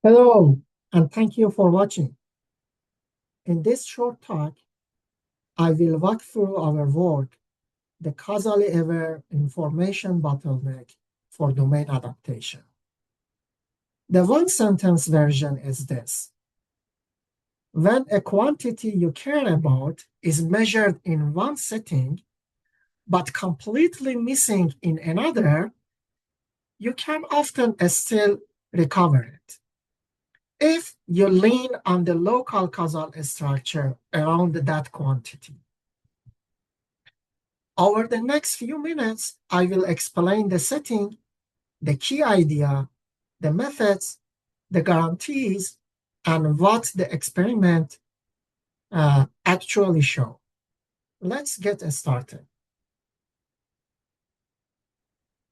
Hello, and thank you for watching. In this short talk, I will walk through our work, the Causally-Aware Information Bottleneck for Domain Adaptation. The one-sentence version is this. When a quantity you care about is measured in one setting, but completely missing in another, you can often still recover it if you lean on the local causal structure around that quantity. Over the next few minutes, I will explain the setting, the key idea, the methods, the guarantees, and what the experiment actually shows. Let's get started.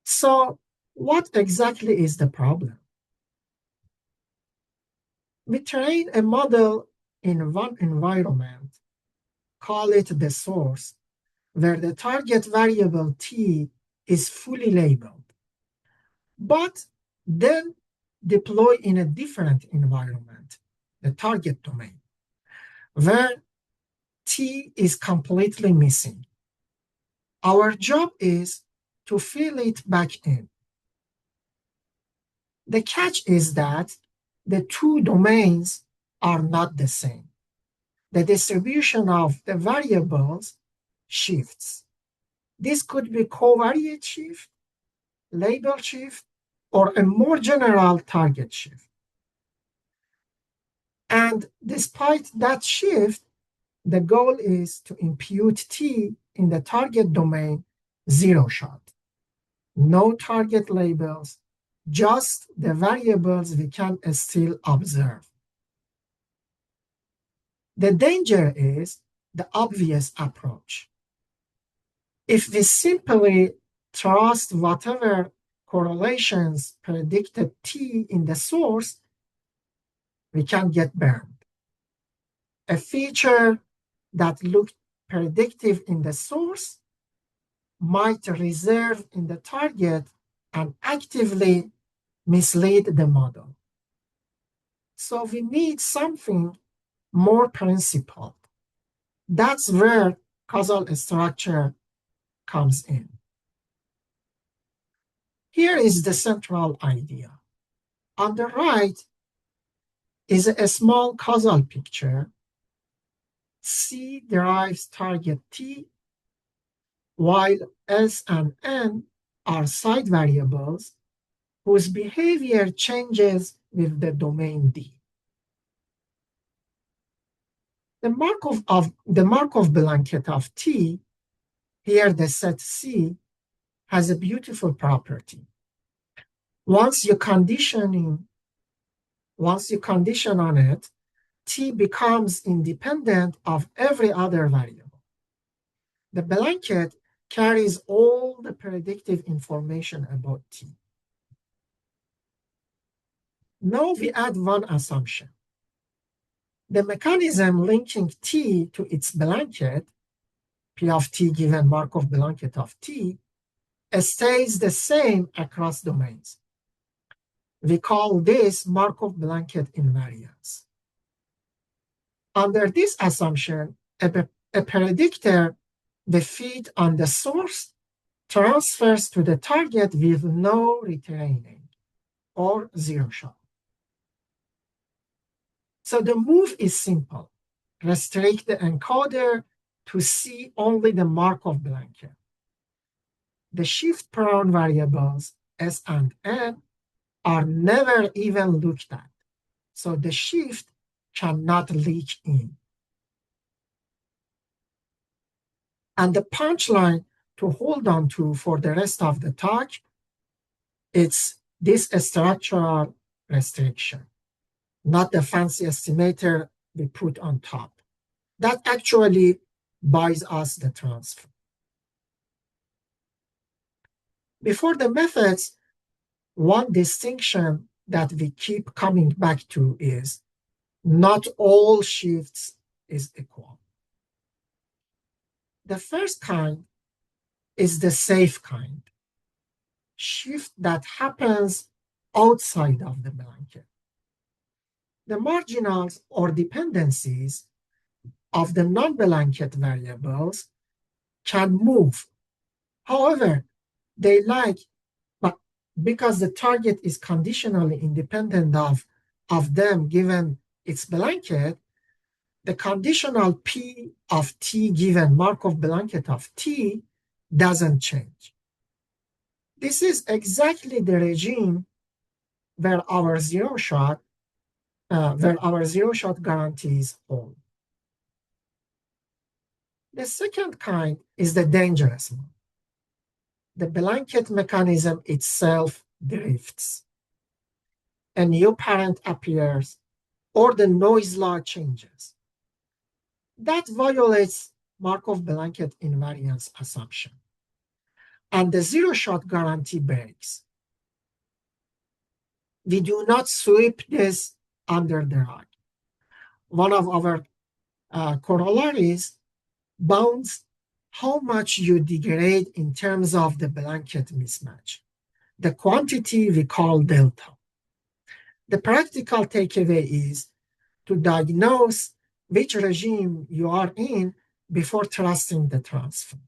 So, what exactly is the problem? We train a model in one environment, call it the source, where the target variable t is fully labeled. But then deploy in a different environment, the target domain, where t is completely missing. Our job is to fill it back in. The catch is that the two domains are not the same. The distribution of the variables shifts. This could be covariate shift, label shift, or a more general target shift. And despite that shift, the goal is to impute t in the target domain zero shot. No target labels, just the variables we can still observe. The danger is the obvious approach. If we simply trust whatever correlations predicted t in the source, we can get burned. A feature that looked predictive in the source might reserve in the target and actively mislead the model. So we need something more principled. That's where causal structure comes in. Here is the central idea. On the right is a small causal picture. C derives target t, while S and N are side variables whose behavior changes with the domain D. The Markov blanket of T, here the set C, has a beautiful property. Once you condition on it, T becomes independent of every other variable. The blanket carries all the predictive information about T. Now we add one assumption. The mechanism linking T to its blanket, P of T given Markov blanket of T, stays the same across domains. We call this Markov blanket invariance. Under this assumption, a predictor, the feed on the source, transfers to the target with no retraining or zero shot. So the move is simple. Restrict the encoder to see only the Markov blanket. The shift-prone variables S and N are never even looked at, so the shift cannot leak in. And the punchline to hold on to for the rest of the talk, it's this structural restriction, not the fancy estimator we put on top. That actually buys us the transfer. Before the methods, one distinction that we keep coming back to is not all shifts is equal. The first kind is the safe kind, shift that happens outside of the blanket. The marginals or dependencies of the non-blanket variables can move. However, but because the target is conditionally independent of them given its blanket, the conditional P of T given Markov blanket of T doesn't change. This is exactly the regime where our zero shot guarantees hold. The second kind is the dangerous one. The blanket mechanism itself drifts. A new parent appears, or the noise law changes. That violates Markov blanket invariance assumption, and the zero-shot guarantee breaks. We do not sweep this under the rug. One of our corollaries bounds how much you degrade in terms of the blanket mismatch, the quantity we call delta. The practical takeaway is to diagnose which regime you are in before trusting the transfer.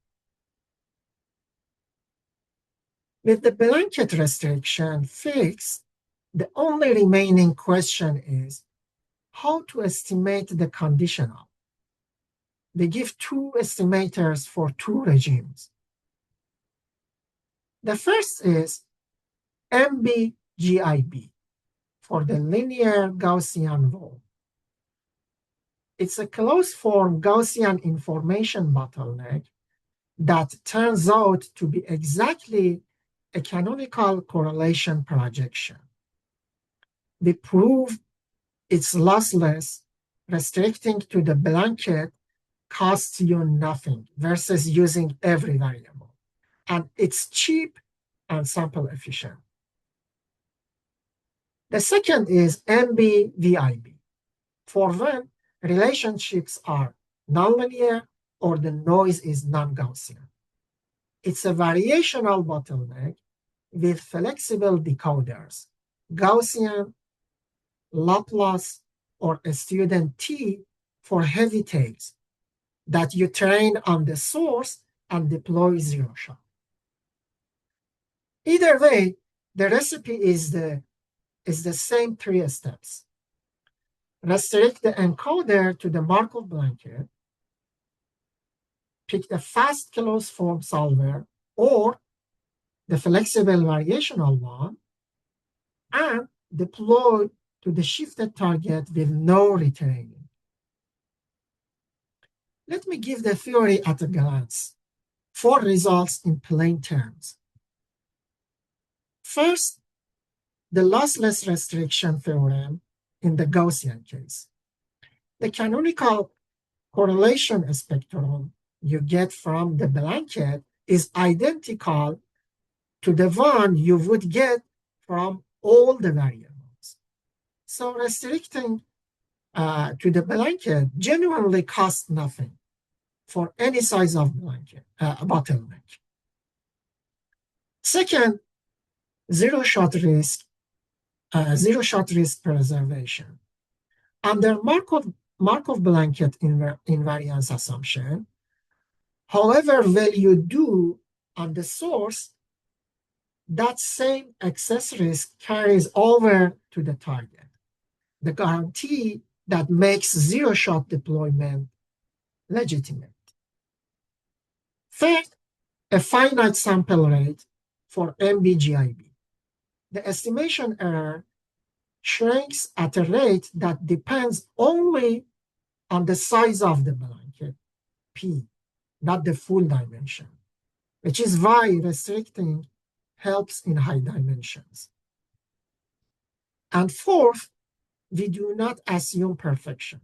With the blanket restriction fixed, the only remaining question is how to estimate the conditional. We give two estimators for two regimes. The first is MBGIB for the linear Gaussian wall. It's a closed-form Gaussian information bottleneck that turns out to be exactly a canonical correlation projection. We prove it's lossless, restricting to the blanket costs you nothing versus using every variable. And it's cheap and sample efficient. The second is MBVIB, for when relationships are nonlinear or the noise is non-Gaussian. It's a variational bottleneck with flexible decoders, Gaussian, Laplace, or a student T for heavy tails that you train on the source and deploy zero shot. Either way, the recipe is the same three steps. Restrict the encoder to the Markov blanket, pick the fast closed form solver or the flexible variational one, and deploy to the shifted target with no retraining. Let me give the theory at a glance. 4 results in plain terms. First, the lossless restriction theorem in the Gaussian case. The canonical correlation spectrum you get from the blanket is identical to the one you would get from all the variables. So restricting to the blanket genuinely costs nothing for any size of blanket bottleneck. Second, zero-shot risk preservation. Under Markov blanket invariance assumption, however well you do on the source, that same excess risk carries over to the target, the guarantee that makes zero-shot deployment legitimate. Third, a finite sample rate for MBGIB. The estimation error shrinks at a rate that depends only on the size of the blanket, P, not the full dimension, which is why restricting helps in high dimensions. And fourth, we do not assume perfection.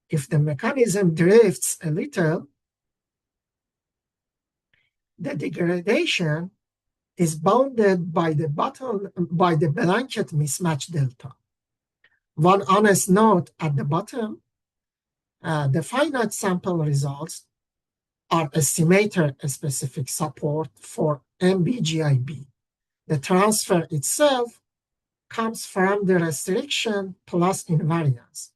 If the mechanism drifts a little, the degradation is bounded by the blanket mismatch delta. One honest note at the bottom, the finite sample results are estimator-specific support for MBGIB. The transfer itself comes from the restriction plus invariance,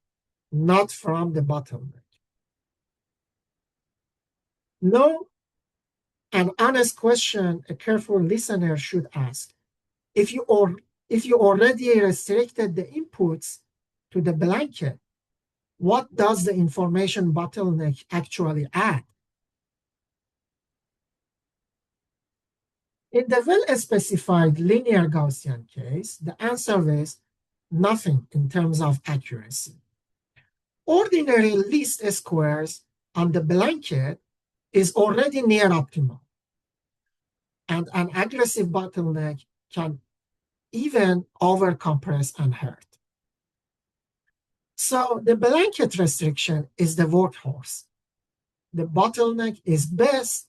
not from the bottleneck. No, an honest question a careful listener should ask. If you already restricted the inputs to the blanket, what does the information bottleneck actually add? In the well-specified linear Gaussian case, the answer is nothing in terms of accuracy. Ordinary least squares on the blanket is already near optimal, and an aggressive bottleneck can even overcompress and hurt. So the blanket restriction is the workhorse. The bottleneck is best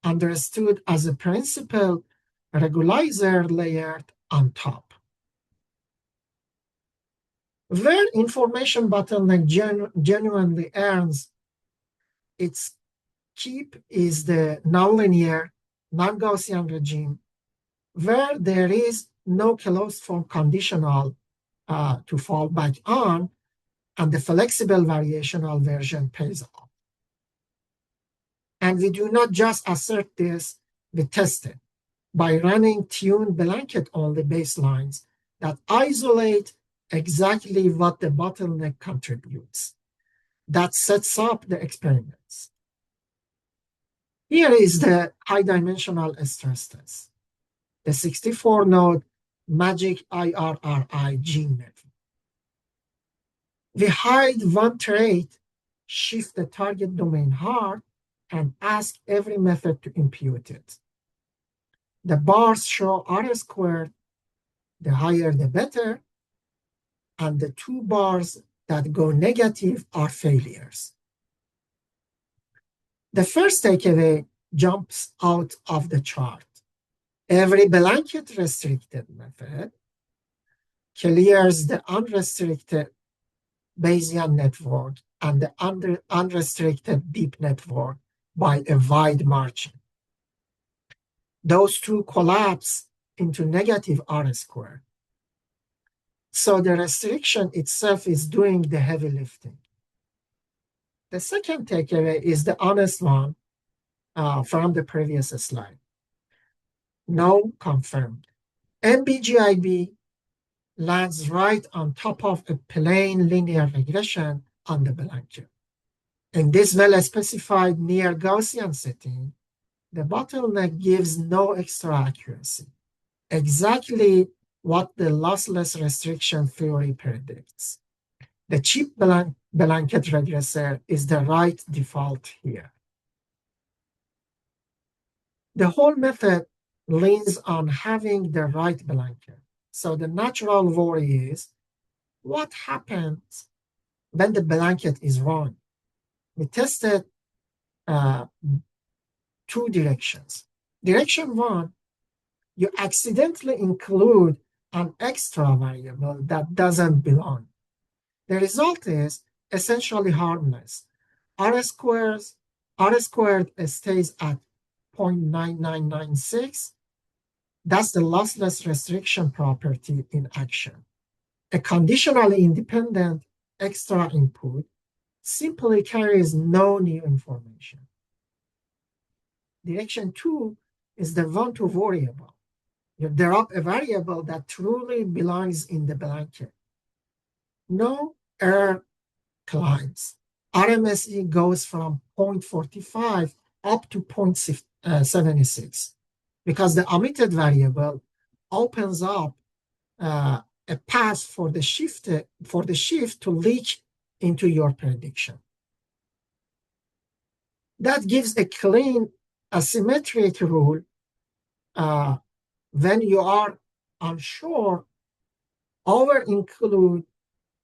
understood as a principal regularizer layered on top. Where information bottleneck genuinely earns its keep is the nonlinear, non-Gaussian regime, where there is no closed form conditional to fall back on, and the flexible variational version pays off. And we do not just assert this, we test it by running tuned blanket-only baselines that isolate exactly what the bottleneck contributes. That sets up the experiments. Here is the high-dimensional stress test, the 64-node magic IRRI gene network. We hide one trait, shift the target domain hard, and ask every method to impute it. The bars show R squared, the higher the better, and the two bars that go negative are failures. The first takeaway jumps out of the chart. Every blanket restricted method clears the unrestricted Bayesian network and the unrestricted deep network by a wide margin. Those two collapse into negative R squared. So the restriction itself is doing the heavy lifting. The second takeaway is the honest one from the previous slide. No confirmed. MBGIB lands right on top of a plain linear regression on the blanket. In this well-specified near Gaussian setting, the bottleneck gives no extra accuracy, exactly what the lossless restriction theory predicts. The cheap blanket regressor is the right default here. The whole method leans on having the right blanket. So the natural worry is, what happens when the blanket is wrong? We tested two directions. Direction one, you accidentally include an extra variable that doesn't belong. The result is essentially harmless. R squared stays at 0.9996. That's the lossless restriction property in action. A conditionally independent extra input simply carries no new information. Direction two is the one to worry about. You drop a variable that truly belongs in the blanket. No error climbs. RMSE goes from 0.45 up to 0.76 because the omitted variable opens up a path for the shift to leak into your prediction. That gives a clean asymmetric rule when you are unsure, over-include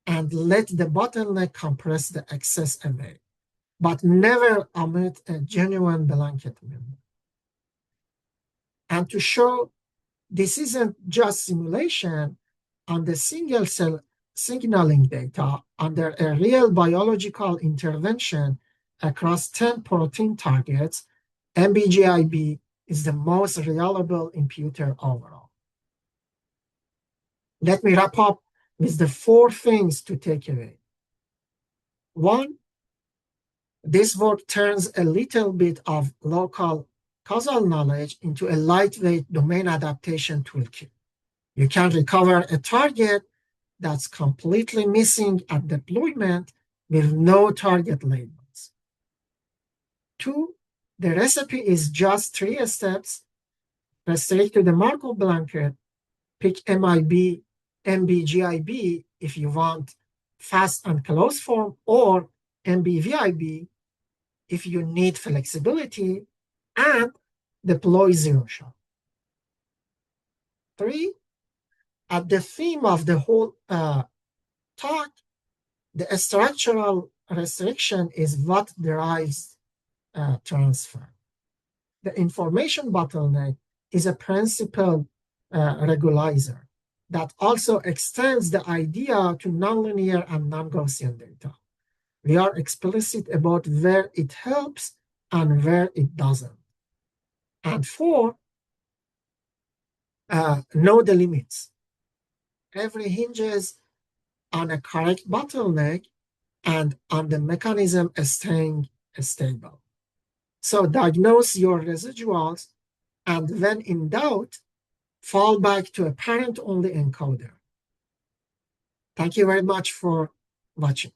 and let the bottleneck compress the excess away, but never omit a genuine blanket member. And to show this isn't just simulation, on the single cell signaling data under a real biological intervention across 10 protein targets, MBGIB is the most reliable imputer overall. Let me wrap up with the 4 things to take away. 1, this work turns a little bit of local causal knowledge into a lightweight domain adaptation toolkit. You can recover a target that's completely missing at deployment with no target labels. 2, the recipe is just 3 steps. Restrict to the Markov blanket, pick MIB, MBGIB if you want fast and close form, or MBVIB if you need flexibility, and deploy zero shot. 3, at the theme of the whole talk, the structural restriction is what drives transfer. The information bottleneck is a principal regularizer that also extends the idea to nonlinear and non-Gaussian data. We are explicit about where it helps and where it doesn't. And 4, know the limits. Every hinges on a correct bottleneck and on the mechanism staying stable. So diagnose your residuals, and when in doubt, fall back to a parent-only encoder. Thank you very much for watching.